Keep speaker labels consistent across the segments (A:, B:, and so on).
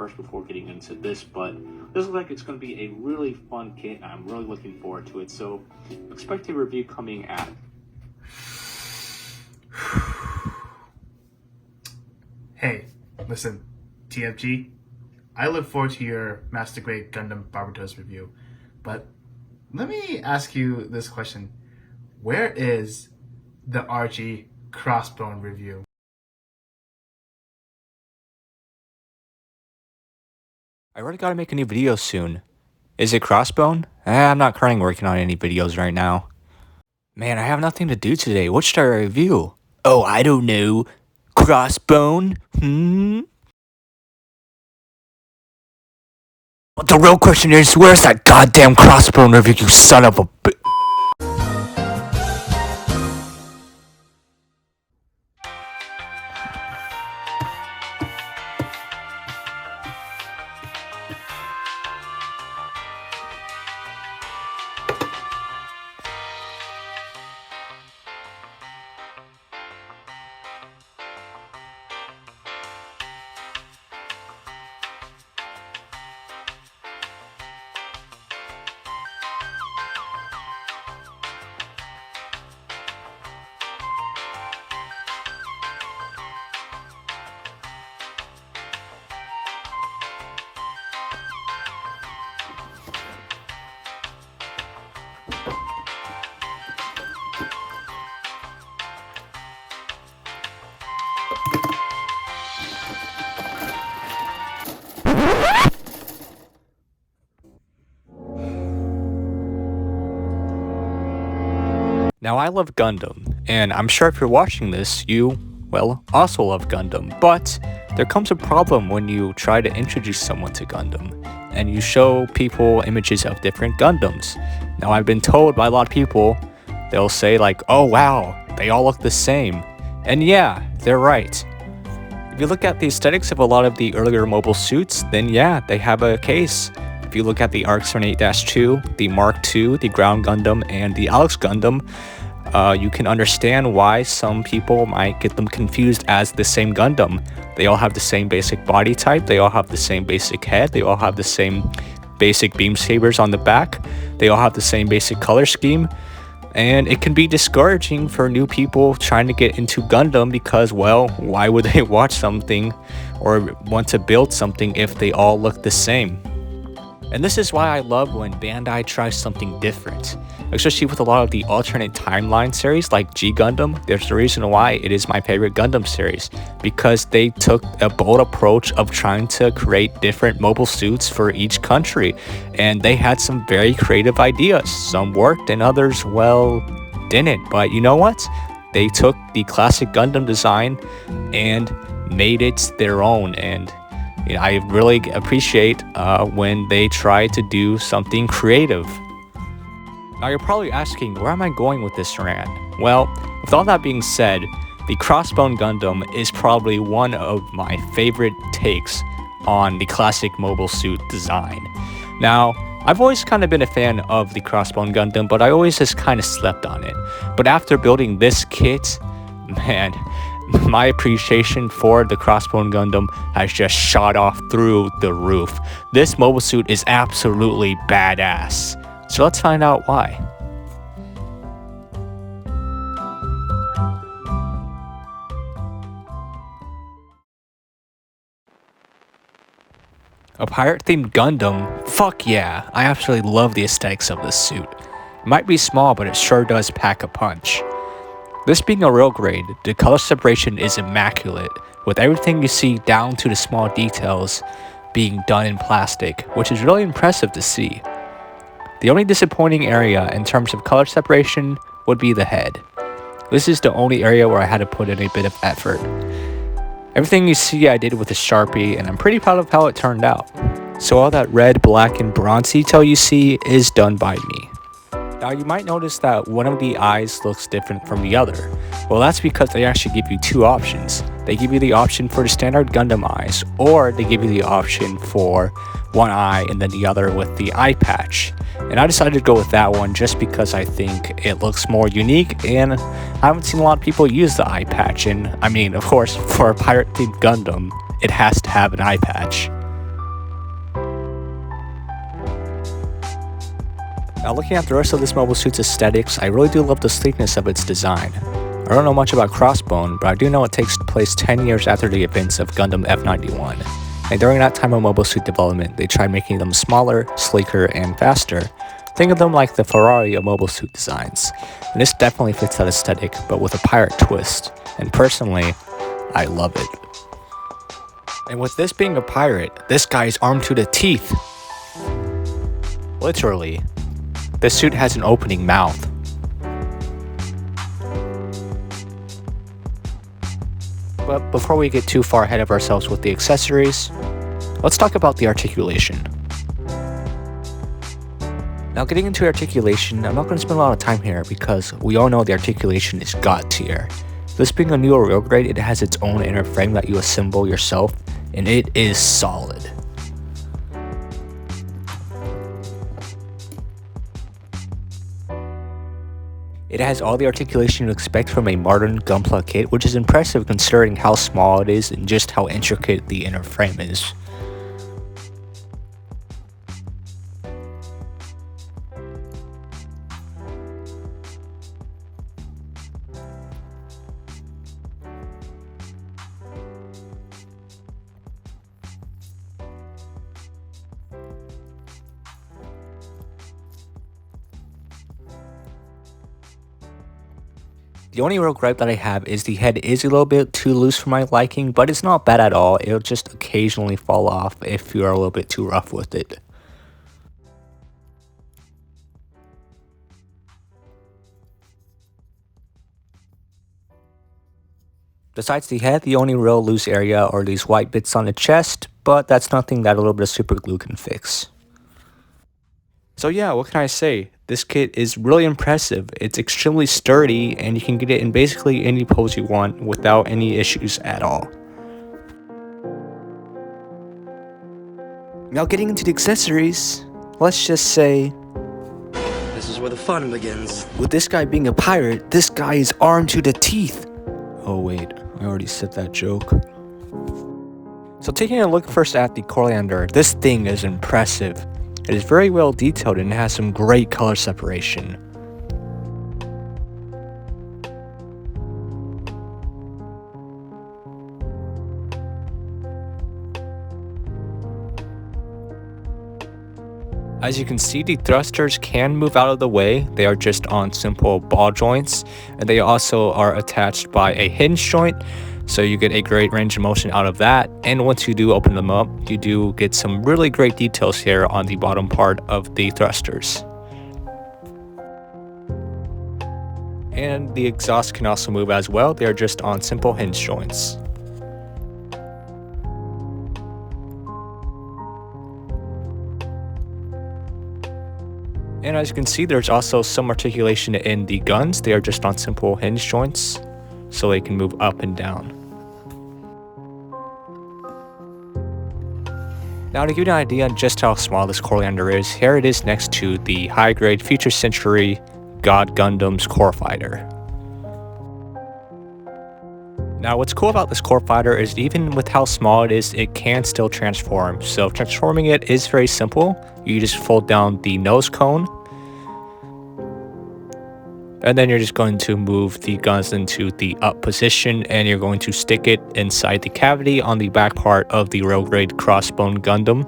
A: first before getting into this, but this looks like it's going to be a really fun kit, and I'm really looking forward to it. So expect a review coming at.
B: Hey, listen, TFG, I look forward to your Master Grade Gundam Barbatos review, but let me ask you this question. Where is the RG Crossbone review?
C: I already gotta make a new video soon. Is it Crossbone? I'm not currently working on any videos right now. Man, I have nothing to do today. What should I review? Oh, I don't know. Crossbone? But the real question is, where's that goddamn Crossbone review, you son of a bitch? Now, I love Gundam, and I'm sure if you're watching this, you, well, also love Gundam, but there comes a problem when you try to introduce someone to Gundam, and you show people images of different Gundams. Now, I've been told by a lot of people, they'll say like, oh wow, they all look the same. And yeah, they're right. If you look at the aesthetics of a lot of the earlier mobile suits, then yeah, they have a case. If you look at the ARC-78-2, the Mark II, the Ground Gundam, and the Alex Gundam, you can understand why some people might get them confused as the same Gundam. They all have the same basic body type, they all have the same basic head, they all have the same basic beam sabers on the back, they all have the same basic color scheme, and it can be discouraging for new people trying to get into Gundam because, well, why would they watch something or want to build something if they all look the same? And this is why I love when Bandai tries something different, especially with a lot of the alternate timeline series like G Gundam. There's a reason why it is my favorite Gundam series, because they took a bold approach of trying to create different mobile suits for each country, and they had some very creative ideas. Some worked and others, well, didn't. But you know what? They took the classic Gundam design and made it their own, and I really appreciate when they try to do something creative. Now you're probably asking, where am I going with this rant? Well, with all that being said, the Crossbone Gundam is probably one of my favorite takes on the classic mobile suit design. Now, I've always kind of been a fan of the Crossbone Gundam, but I always just kind of slept on it. But after building this kit, man, my appreciation for the Crossbone Gundam has just shot off through the roof. This mobile suit is absolutely badass. So let's find out why. A pirate-themed Gundam? Fuck yeah, I absolutely love the aesthetics of this suit. It might be small, but it sure does pack a punch. This being a real grade, the color separation is immaculate, with everything you see down to the small details being done in plastic, which is really impressive to see. The only disappointing area in terms of color separation would be the head. This is the only area where I had to put in a bit of effort. Everything you see I did with a Sharpie, and I'm pretty proud of how it turned out. So all that red, black, and bronze detail you see is done by me. Now you might notice that one of the eyes looks different from the other. Well, that's because they actually give you two options. They give you the option for the standard Gundam eyes, or they give you the option for one eye and then the other with the eye patch. And I decided to go with that one just because I think it looks more unique, and I haven't seen a lot of people use the eye patch. And I mean, of course, for a pirate-themed Gundam, it has to have an eye patch. Now looking at the rest of this mobile suit's aesthetics, I really do love the sleekness of its design. I don't know much about Crossbone, but I do know it takes place 10 years after the events of Gundam F91. And during that time of mobile suit development, they tried making them smaller, sleeker, and faster. Think of them like the Ferrari of mobile suit designs. And this definitely fits that aesthetic, but with a pirate twist. And personally, I love it. And with this being a pirate, this guy is armed to the teeth. Literally. This suit has an opening mouth. But before we get too far ahead of ourselves with the accessories, let's talk about the articulation. Now getting into articulation, I'm not going to spend a lot of time here because we all know the articulation is god tier. This being a newer Real Grade, it has its own inner frame that you assemble yourself, and it is solid. It has all the articulation you expect from a modern Gunpla kit, which is impressive considering how small it is and just how intricate the inner frame is. The only real gripe that I have is the head is a little bit too loose for my liking, but it's not bad at all. It'll just occasionally fall off if you are a little bit too rough with it. Besides the head, the only real loose area are these white bits on the chest, but that's nothing that a little bit of super glue can fix. So yeah, what can I say? This kit is really impressive. It's extremely sturdy and you can get it in basically any pose you want without any issues at all. Now getting into the accessories, let's just say,
D: this is where the fun begins.
C: with this guy being a pirate, this guy is armed to the teeth. Oh wait, I already said that joke. So taking a look first at the coriander, this thing is impressive. It is very well detailed and has some great color separation. As you can see, the thrusters can move out of the way. They are just on simple ball joints, and they also are attached by a hinge joint, so you get a great range of motion out of that. And once you do open them up, you do get some really great details here on the bottom part of the thrusters. And the exhaust can also move as well. They are just on simple hinge joints. And as you can see, there's also some articulation in the guns. They are just on simple hinge joints, so they can move up and down. Now to give you an idea on just how small this coriander is, here it is next to the high-grade Future Century God Gundam's Core Fighter. Now what's cool about this Core Fighter is even with how small it is, it can still transform. So transforming it is very simple. You just fold down the nose cone, and then you're just going to move the guns into the up position, and you're going to stick it inside the cavity on the back part of the Real Grade Crossbone Gundam.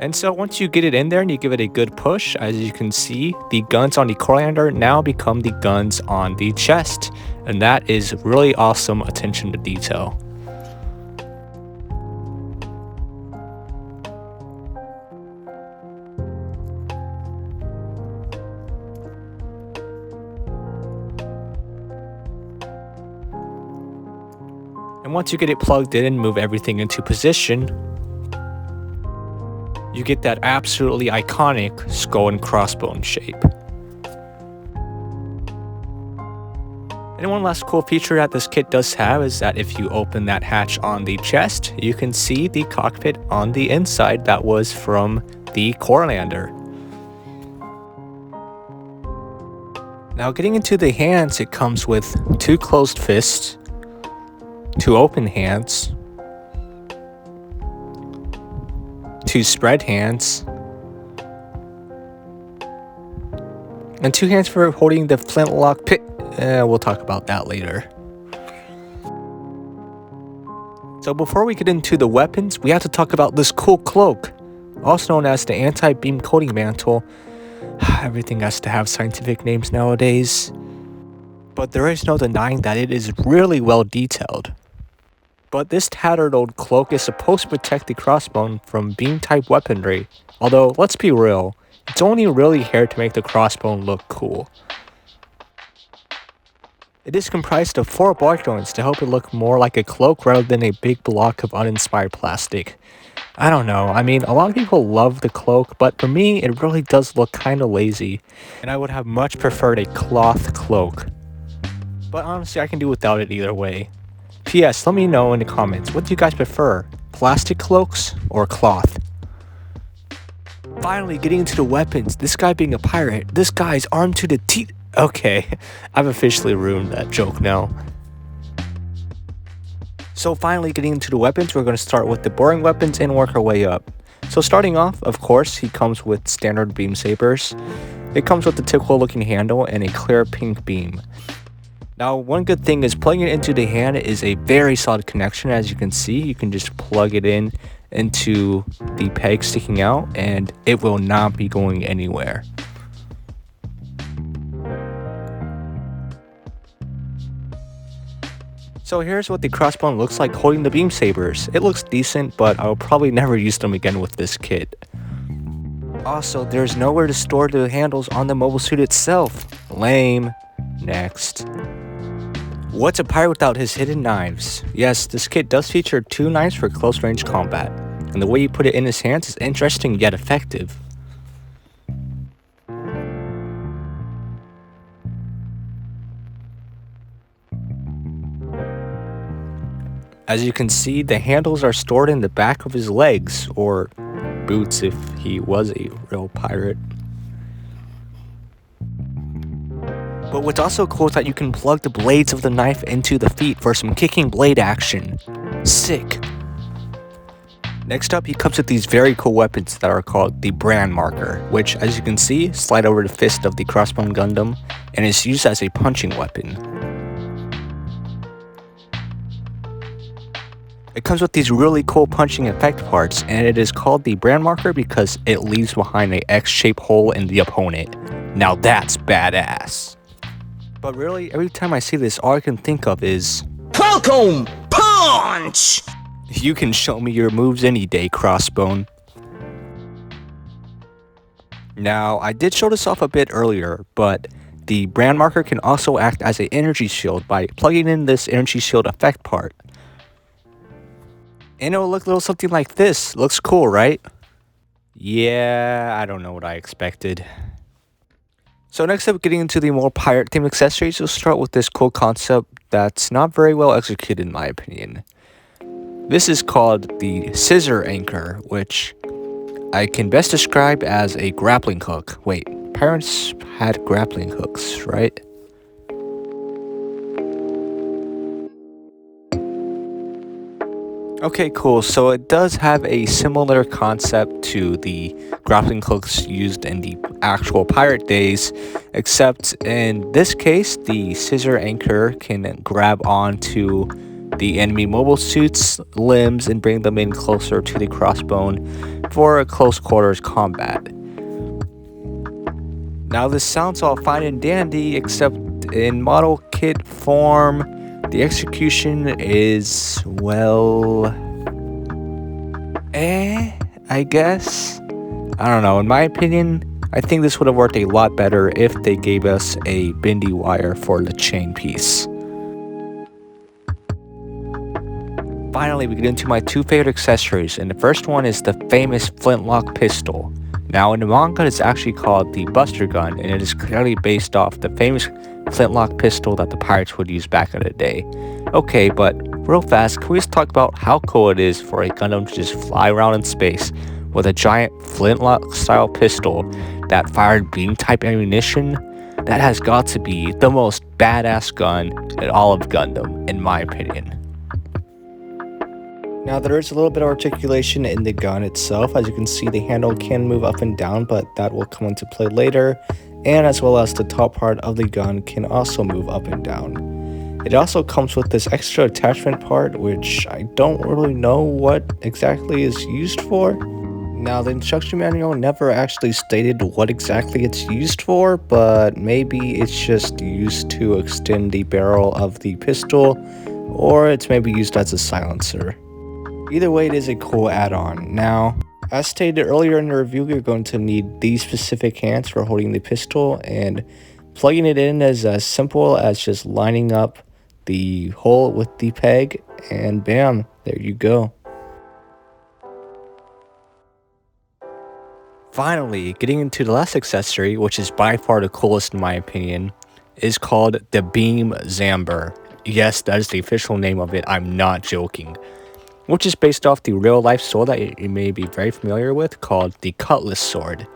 C: And so once you get it in there and you give it a good push, as you can see, the guns on the coriander now become the guns on the chest. And that is really awesome attention to detail. And once you get it plugged in and move everything into position, you get that absolutely iconic skull and crossbone shape. And one last cool feature that this kit does have is that if you open that hatch on the chest, you can see the cockpit on the inside that was from the Coriander. Now getting into the hands, it comes with two closed fists, 2 open hands, 2 spread hands, and 2 hands for holding the flintlock pit. We'll talk about that later. So before we get into the weapons, we have to talk about this cool cloak, also known as the anti-beam coating mantle. Everything has to have scientific names nowadays. But there is no denying that it is really well detailed. But this tattered old cloak is supposed to protect the crossbone from beam-type weaponry. Although, let's be real, it's only really here to make the crossbone look cool. It is comprised of 4 bar joints to help it look more like a cloak rather than a big block of uninspired plastic. I don't know, I mean, a lot of people love the cloak, but for me, it really does look kinda lazy, and I would have much preferred a cloth cloak. But honestly, I can do without it either way. P.S. Let me know in the comments, what do you guys prefer? Plastic cloaks or cloth? Finally, getting into the weapons, this guy being a pirate, this guy's armed to the teeth. Okay, I've officially ruined that joke now. So finally getting into the weapons, we're going to start with the boring weapons and work our way up. So starting off, of course, he comes with standard beam sabers. It comes with the typical looking handle and a clear pink beam. Now, one good thing is plugging it into the hand is a very solid connection. As you can see, you can just plug it in into the peg sticking out and it will not be going anywhere. So here's what the crossbone looks like holding the beam sabers. It looks decent, but I'll probably never use them again with this kit. Also, there's nowhere to store the handles on the mobile suit itself. Lame. Next. What's a pirate without his hidden knives? Yes, this kit does feature 2 knives for close range combat, and the way you put it in his hands is interesting yet effective. As you can see, the handles are stored in the back of his legs, or boots if he was a real pirate. But what's also cool is that you can plug the blades of the knife into the feet for some kicking blade action. Sick! Next up, he comes with these very cool weapons that are called the brand marker, which, as you can see, slide over the fist of the Crossbone Gundam, and is used as a punching weapon. It comes with these really cool punching effect parts, and it is called the brand marker because it leaves behind a X-shaped hole in the opponent. Now that's badass. But really, every time I see this, all I can think of is Falcon Punch! You can show me your moves any day, Crossbone. Now, I did show this off a bit earlier, but the brand marker can also act as an energy shield by plugging in this energy shield effect part. And it will look a little something like this. Looks cool, right? Yeah, I don't know what I expected. So next up, getting into the more pirate-themed accessories, we'll start with this cool concept that's not very well executed in my opinion. This is called the scissor anchor, which I can best describe as a grappling hook. Wait, pirates had grappling hooks, right? Okay, cool. So it does have a similar concept to the grappling hooks used in the actual pirate days, except in this case, the scissor anchor can grab onto the enemy mobile suit's limbs and bring them in closer to the crossbone for a close quarters combat. Now this sounds all fine and dandy, except in model kit form, the execution is, well, I guess? I don't know, in my opinion, I think this would have worked a lot better if they gave us a bendy wire for the chain piece. Finally, we get into my 2 favorite accessories, and the first one is the famous flintlock pistol. Now, in the manga, it's actually called the Buster Gun, and it is clearly based off the famous flintlock pistol that the pirates would use back in the day. Okay, but real fast, can we just talk about how cool it is for a Gundam to just fly around in space with a giant flintlock-style pistol that fired beam-type ammunition? That has got to be the most badass gun in all of Gundam, in my opinion. Now there is a little bit of articulation in the gun itself. As you can see, the handle can move up and down, but that will come into play later. And as well as the top part of the gun can also move up and down. It also comes with this extra attachment part, which I don't really know what exactly is used for. Now the instruction manual never actually stated what exactly it's used for, but maybe it's just used to extend the barrel of the pistol, or it's maybe used as a silencer. Either way, it is a cool add-on. Now, as stated earlier in the review, you're going to need these specific hands for holding the pistol, and plugging it in is as simple as just lining up the hole with the peg, and bam, there you go. Finally, getting into the last accessory, which is by far the coolest in my opinion, is called the Beam Zamber. Yes, that is the official name of it, I'm not joking. Which is based off the real-life sword that you may be very familiar with, called the Cutlass Sword.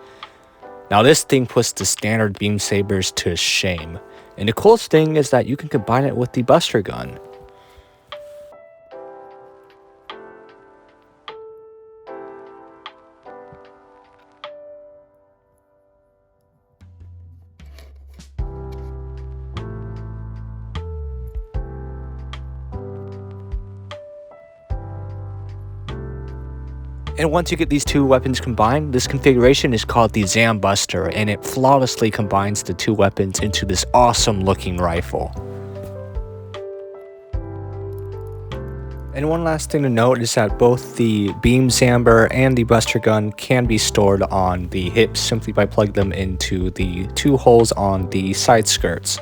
C: Now this thing puts the standard beam sabers to shame, and the coolest thing is that you can combine it with the Buster Gun. And once you get these two weapons combined, this configuration is called the Zambuster, and it flawlessly combines the two weapons into this awesome looking rifle. And one last thing to note is that both the Beam Zamber and the Buster Gun can be stored on the hips simply by plugging them into the two holes on the side skirts.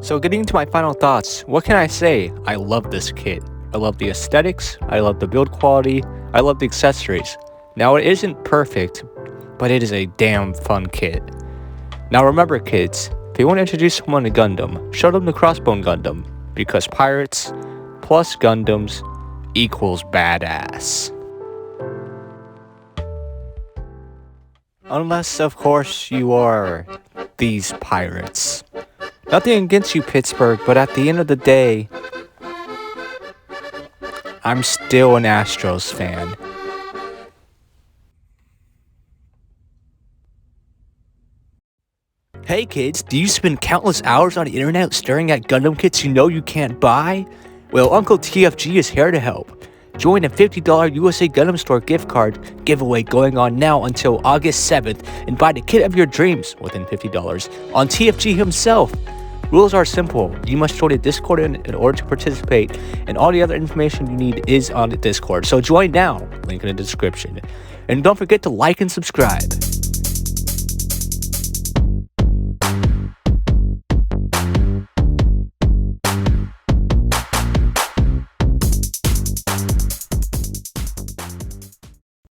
C: So getting into my final thoughts, what can I say? I love this kit. I love the aesthetics, I love the build quality, I love the accessories. Now it isn't perfect, but it is a damn fun kit. Now remember kids, if you want to introduce someone to Gundam, show them the Crossbone Gundam, because pirates plus Gundams equals badass. Unless, of course, you are these pirates. Nothing against you, Pittsburgh, but at the end of the day, I'm still an Astros fan. Hey kids, do you spend countless hours on the internet staring at Gundam kits you know you can't buy? Well, Uncle TFG is here to help. Join a $50 USA Gundam Store gift card giveaway going on now until August 7th and buy the kit of your dreams within $50 on TFG himself. Rules are simple. You must join the Discord in order to participate, and all the other information you need is on the Discord. So join now, link in the description. And don't forget to like and subscribe.